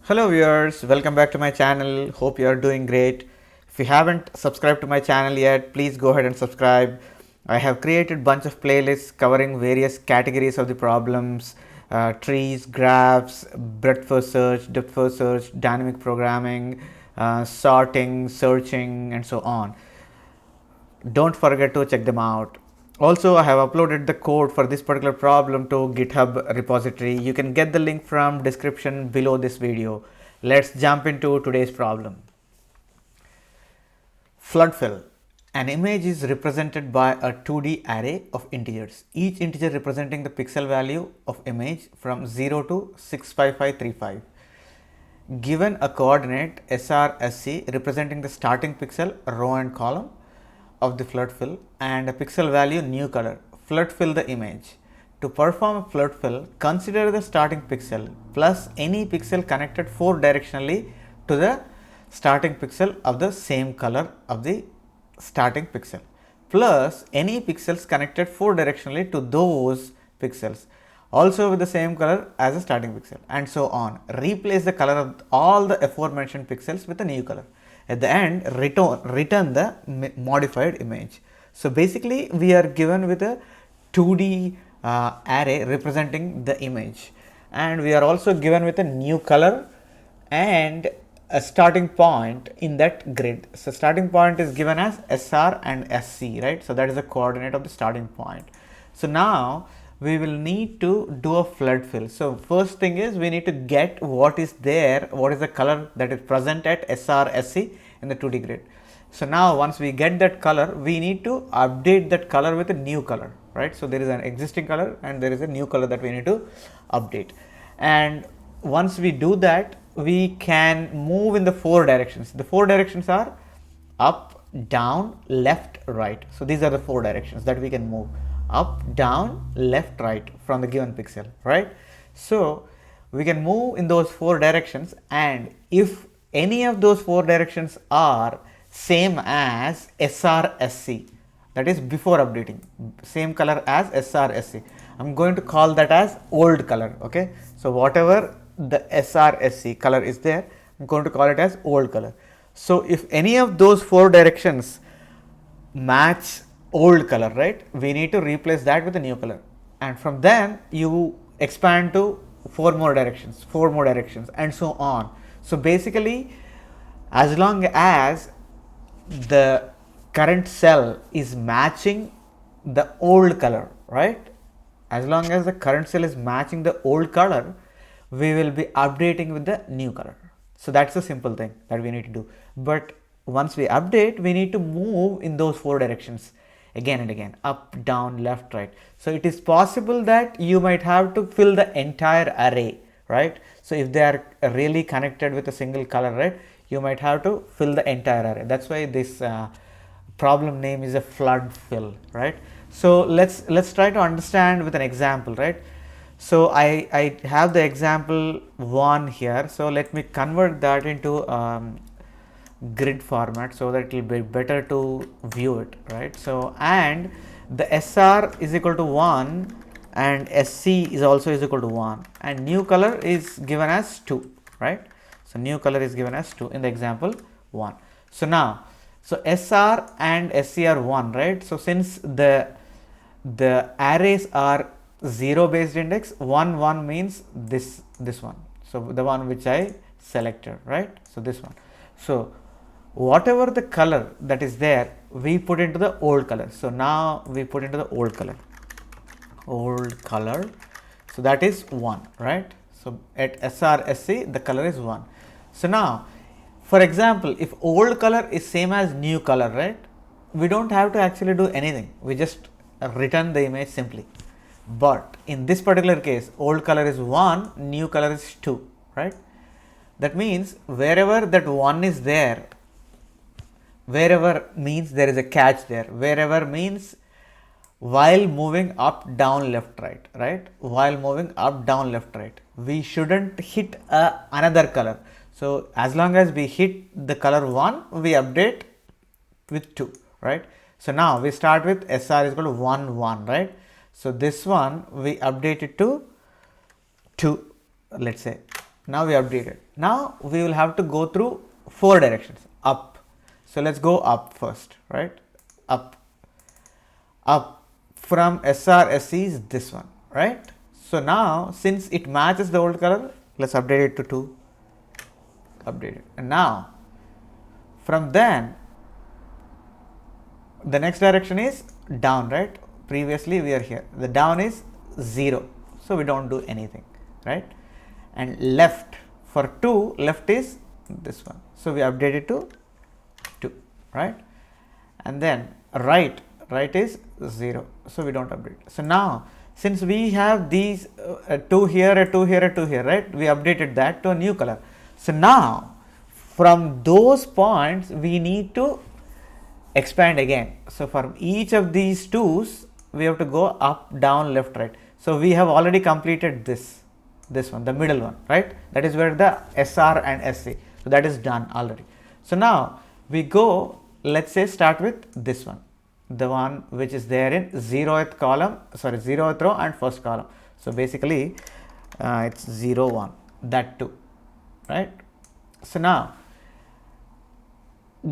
Hello viewers, welcome back to my channel. Hope you are doing great. If you haven't subscribed to my channel yet, please go ahead and subscribe. I have created bunch of playlists covering various categories of the problems, trees, graphs, breadth first search, depth first search, dynamic programming, sorting, searching, and so on. Don't forget to check them out. Also, I have uploaded the code for this particular problem to GitHub repository. You can get the link from description below this video. Let's jump into today's problem. Flood fill. An image is represented by a 2D array of integers, each integer representing the pixel value of image from 0 to 65535. Given a coordinate SRSC representing the starting pixel, row and column of the flood fill and a pixel value new color, flood fill the image. To perform a flood fill, consider the starting pixel plus any pixel connected 4 directionally to the starting pixel of the same color of the starting pixel plus any pixels connected 4 directionally to those pixels also with the same color as the starting pixel, and so on. Replace the color of all the aforementioned pixels with a new color. At the end, return the modified image. So basically we are given with a 2D array representing the image, and we are also given with a new color and a starting point in that grid. So starting point is given as SR and SC, right? So that is the coordinate of the starting point. So now we will need to do a flood fill. So first thing is we need to get what is there, what is the color that is present at SR, SC in the 2D grid. So now once we get that color, we need to update that color with a new color, right? So there is an existing color and there is a new color that we need to update. And once we do that, we can move in the 4 directions. The 4 directions are up, down, left, right. So these are the 4 directions that we can move: up, down, left, right from the given pixel, right? So we can move in those 4 directions, and if any of those 4 directions are same as SRSC, that is before updating, same color as SRSC, I'm going to call that as old color. Okay, so whatever the SRSC color is there, I'm going to call it as old color. So if any of those 4 directions match old color, right, we need to replace that with a new color, and from then you expand to 4 more directions, 4 more directions, and so on. So basically, as long as the current cell is matching the old color, right, as long as the current cell is matching the old color, we will be updating with the new color. So that's the simple thing that we need to do. But once we update, we need to move in those 4 directions again and again, up, down, left, right. So it is possible that you might have to fill the entire array, right? So if they are really connected with a single color, right, you might have to fill the entire array. That's why this problem name is a flood fill, right? So let's try to understand with an example, right? So I have the example 1 here. So let me convert that into grid format so that it will be better to view it, right? So, and the SR is equal to 1 and SC is also is equal to 1, and new color is given as 2, right? So new color is given as 2 in the example 1. So now, so SR and SC are 1, right? So since the arrays are 0 based index, 1 1 means this one, so the one which I selected, right? So this one. So whatever the color that is there, we put into the old color. So now we put into the old color, so that is 1, right? So at SRSC the color is 1. So now, for example, if old color is same as new color, right, we don't have to actually do anything, we just return the image simply. But in this particular case, old color is 1, new color is 2, right? That means wherever that 1 is there, wherever means there is a catch there, wherever means while moving up, down, left, right, right? While moving up, down, left, right, we shouldn't hit another color. So as long as we hit the color 1, we update with 2, right? So now we start with SR is equal to 1 1, right? So this one we update it to 2, let's say Now we updated. Now we will have to go through 4 directions up. So let's go up first, right? Up. Up from SRSE is this one, right? So now since it matches the old color, let's update it to 2. Update it. And now from then the next direction is down, right? Previously we are here. The down is 0. So we don't do anything, right? And left for 2, left is this one. So we update it to 2, right? And then right is 0. So we don't update. So now since we have these 2 here, a 2 here, a 2 here, right? We updated that to a new color. So now from those points we need to expand again. So for each of these 2's we have to go up, down, left, right. So we have already completed this one, the middle one, right? That is where the SR and SC. So that is done already. So now we go, let's say start with this one, the one which is there in 0th column, 0th row and first column. So basically it's 0, 1, that 2, right? So now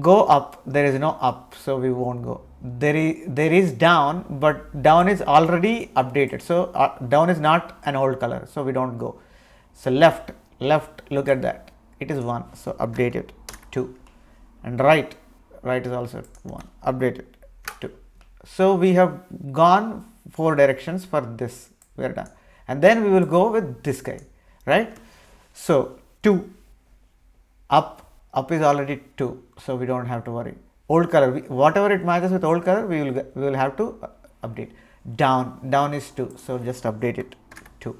go up, there is no up, so we won't go. There is down, but down is already updated, so down is not an old color, so we don't go. So left, look at that, it is 1, so update it 2. And right is also 1, update it 2. So we have gone 4 directions for this, we are done. And then we will go with this guy, right? So 2, up is already 2, so we don't have to worry. Old color, whatever it matches with old color, we will have to update. Down is 2, so just update it 2.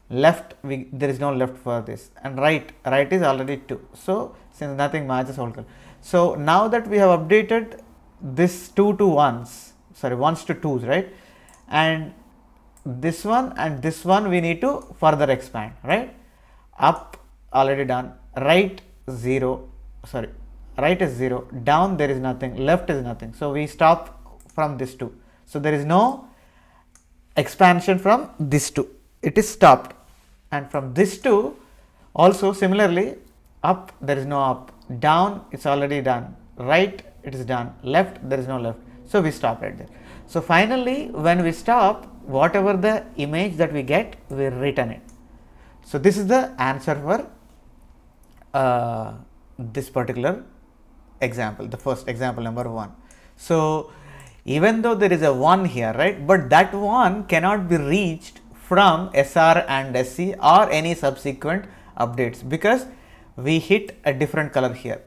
Left, there is no left for this. And right is already 2, so since nothing matches old color. So now that we have updated this 2 to 1s, 1s to 2s, right? And this one and this one we need to further expand, right? Up already done, right is 0, down there is nothing, left is nothing, so we stop from this 2. So there is no expansion from this 2, it is stopped. And from this 2 also similarly, up there is no up, down it's already done, right it is done, left there is no left, so we stop right there. So finally when we stop, whatever the image that we get, we return it. So this is the answer for this particular example, the first example number 1. So even though there is a 1 here, right, but that 1 cannot be reached from SR and SC or any subsequent updates, because we hit a different color here,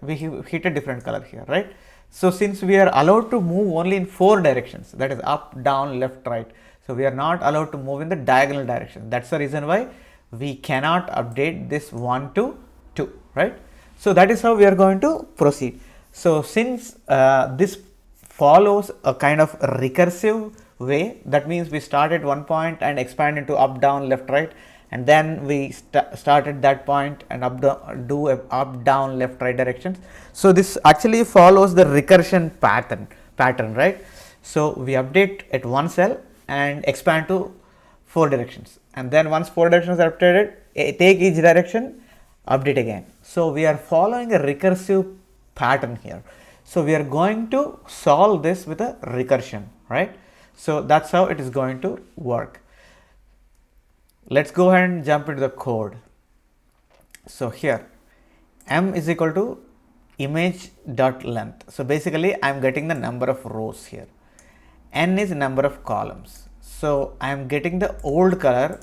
right? So since we are allowed to move only in 4 directions, that is up, down, left, right, so we are not allowed to move in the diagonal direction. That's the reason why we cannot update this 1 to 2, right? So that is how we are going to proceed. So since this follows a kind of recursive way, that means we start at one point and expand into up, down, left, right, and then we start at that point and do a up, down, left, right directions. So this actually follows the recursion pattern, right? So we update at one cell and expand to 4 directions, and then once 4 directions are updated, take each direction, update again. So we are following a recursive pattern here. So we are going to solve this with a recursion, right? So that's how it is going to work. Let's go ahead and jump into the code. So here m is equal to image dot length. So basically I am getting the number of rows here. N is number of columns. So I am getting the old color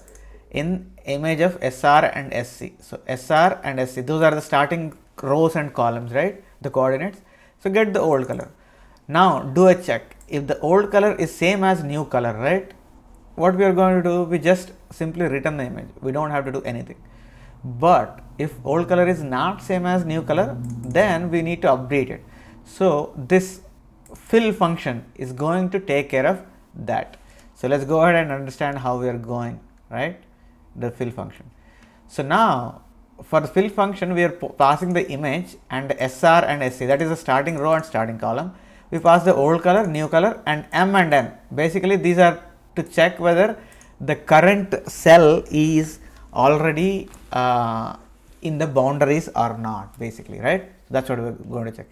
in image of SR and SC. So SR and SC, those are the starting rows and columns, right? The coordinates. So get the old color. Now do a check. If the old color is same as new color, right? What we are going to do, we just simply return the image. We don't have to do anything. But if old color is not same as new color, then we need to update it. So this fill function is going to take care of that. So let's go ahead and understand how we are going, right? The fill function. So now for the fill function, we are passing the image and SR and SC, that is the starting row and starting column. We pass the old color, new color, and M and N. Basically these are to check whether the current cell is already in the boundaries or not, basically, right? That's what we're going to check.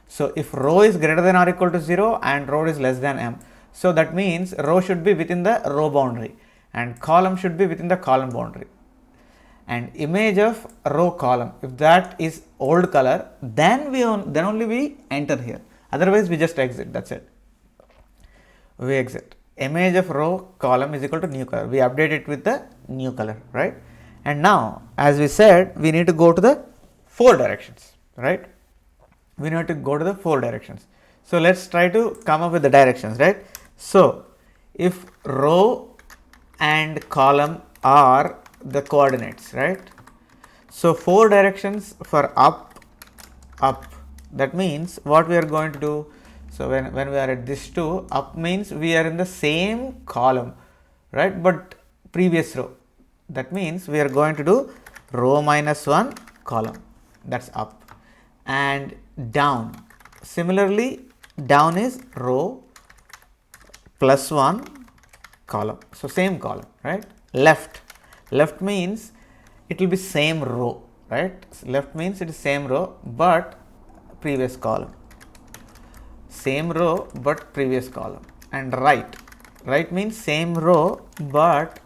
So if row is greater than or equal to 0 and row is less than m, so that means row should be within the row boundary and column should be within the column boundary. And image of row column, if that is old color, then only we enter here. Otherwise we just exit. That's it. We exit. Image of row column is equal to new color. We update it with the new color, right? And now, as we said, we need to go to the 4 directions, right? We need to go to the 4 directions. So let's try to come up with the directions, right? So if row and column are the coordinates, right? So 4 directions for up, that means what we are going to do. So when we are at this 2, up means we are in the same column, right, but previous row. That means we are going to do row minus 1 column, that's up. And down, similarly down is row plus 1 column, so same column, right? Left means it will be same row, right? Left means it is same row but previous column, same row but previous column. And right means same row but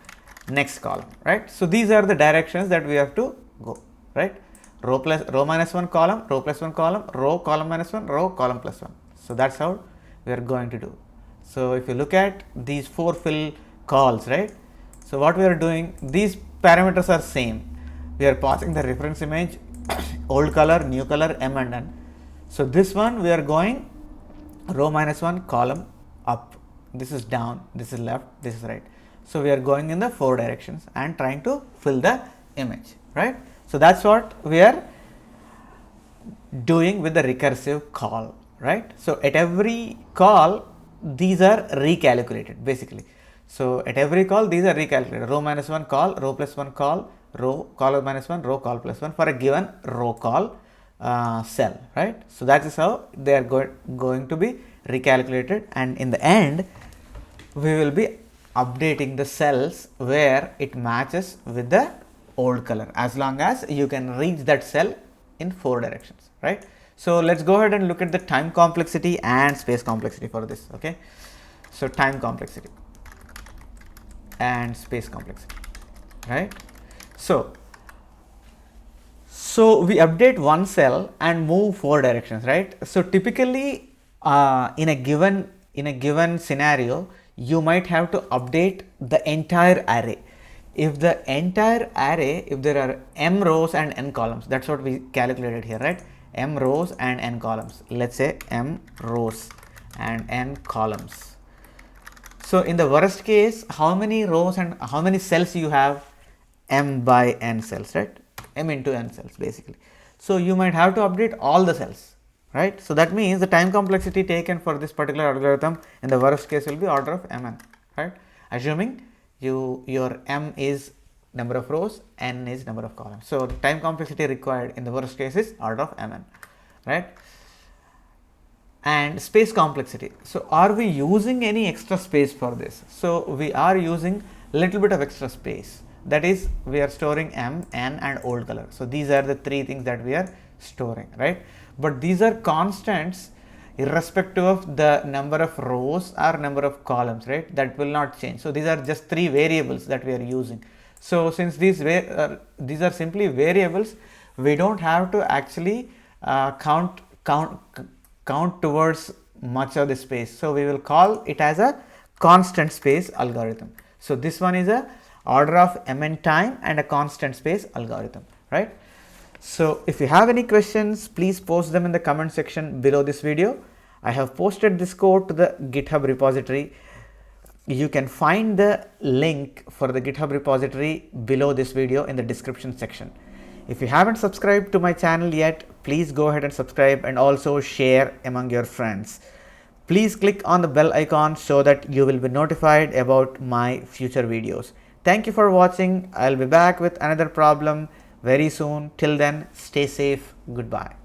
next column, right? So these are the directions that we have to go, right? Row minus 1 column, row plus 1 column, row column minus 1, row column plus 1. So that's how we are going to do. So if you look at these 4 fill calls, right? So what we are doing, these parameters are same. We are passing the reference image, old color, new color, m and n. So this one we are going row minus 1 column up, this is down, this is left, this is right. So we are going in the 4 directions and trying to fill the image, right? So that's what we are doing with the recursive call, right? So at every call these are recalculated basically. So at every call these are recalculated. Row minus 1 call, row plus 1 call, row call minus 1, row call plus 1 for a given row call cell, right? So that is how they are going to be recalculated, and in the end we will be updating the cells where it matches with the old color, as long as you can reach that cell in 4 directions, right? So let's go ahead and look at the time complexity and space complexity for this, okay? So time complexity and space complexity, right? So we update one cell and move 4 directions, right? So typically in a given scenario you might have to update the entire array. If the entire array, if there are m rows and n columns, that's what we calculated here, right? M rows and n columns. Let's say m rows and n columns. So in the worst case, how many rows and how many cells you have? M by n cells, right? M into n cells basically. So you might have to update all the cells, right? So that means the time complexity taken for this particular algorithm in the worst case will be order of mn, right? Assuming your m is number of rows, n is number of columns. So time complexity required in the worst case is order of mn, right? And space complexity. So are we using any extra space for this? So we are using little bit of extra space. That is, we are storing m, n and old color. So these are the 3 things that we are storing, right? But these are constants irrespective of the number of rows or number of columns, right? That will not change. So these are just 3 variables that we are using. So since these are simply variables, we don't have to actually count towards much of the space. So we will call it as a constant space algorithm. So this one is a order of mn time and a constant space algorithm, right? So if you have any questions, please post them in the comment section below this video. I have posted this code to the GitHub repository. You can find the link for the GitHub repository below this video in the description section. If you haven't subscribed to my channel yet, please go ahead and subscribe and also share among your friends. Please click on the bell icon so that you will be notified about my future videos. Thank you for watching. I'll be back with another problem very soon. Till then, stay safe. Goodbye.